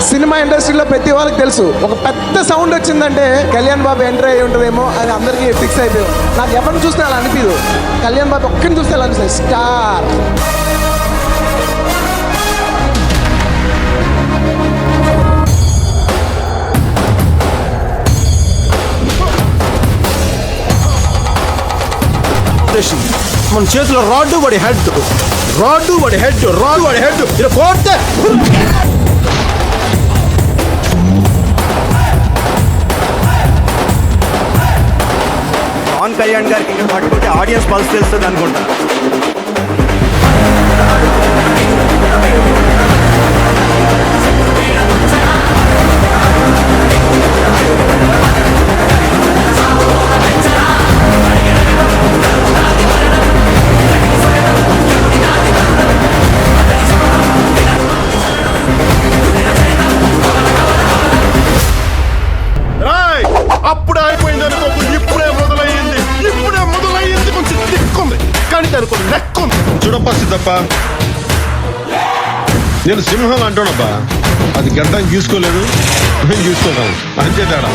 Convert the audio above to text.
Cinema ఇండస్ట్రీలో ప్రతి వాళ్ళకి తెలుసు, ఒక పెద్ద సౌండ్ వచ్చిందంటే కళ్యాణ్ బాబు ఎంటర్ అయ్యి ఉంటుందేమో అని అందరికీ ఫిక్స్ అయిపోయాం. నాకు ఎవరిని చూస్తే అలా అనిపించదు, కళ్యాణ్ బాబు ఒక్కరిని చూస్తే అలా అనిపిస్తుంది. స్టార్. మన చేతిలో రాడ్డు వాడి హెడ్, రాడ్డు వాడి హెడ్, రాడ్డు వాడి హెడ్ ఇలా కోర్తే. పవన్ కళ్యాణ్ గారికి ఇంకా పట్టుకుంటే ఆడియన్స్ పల్స్ తెలుస్తుంది అనుకుంటా. అప్పుడే అయిపోయింది అనుకోకు, ఇప్పుడే మొదలయ్యింది, ఇప్పుడే మొదలయ్యింది. కొంచెం దిక్కుంది కానీ దానికి లెక్కుంది. చూడప్పా సిద్ధప్ప, నేను సింహం అంటానబ్బా, అది గడ్డం గీసుకోలేదు, మేము గీసుకోగలం, అంతే తేడా.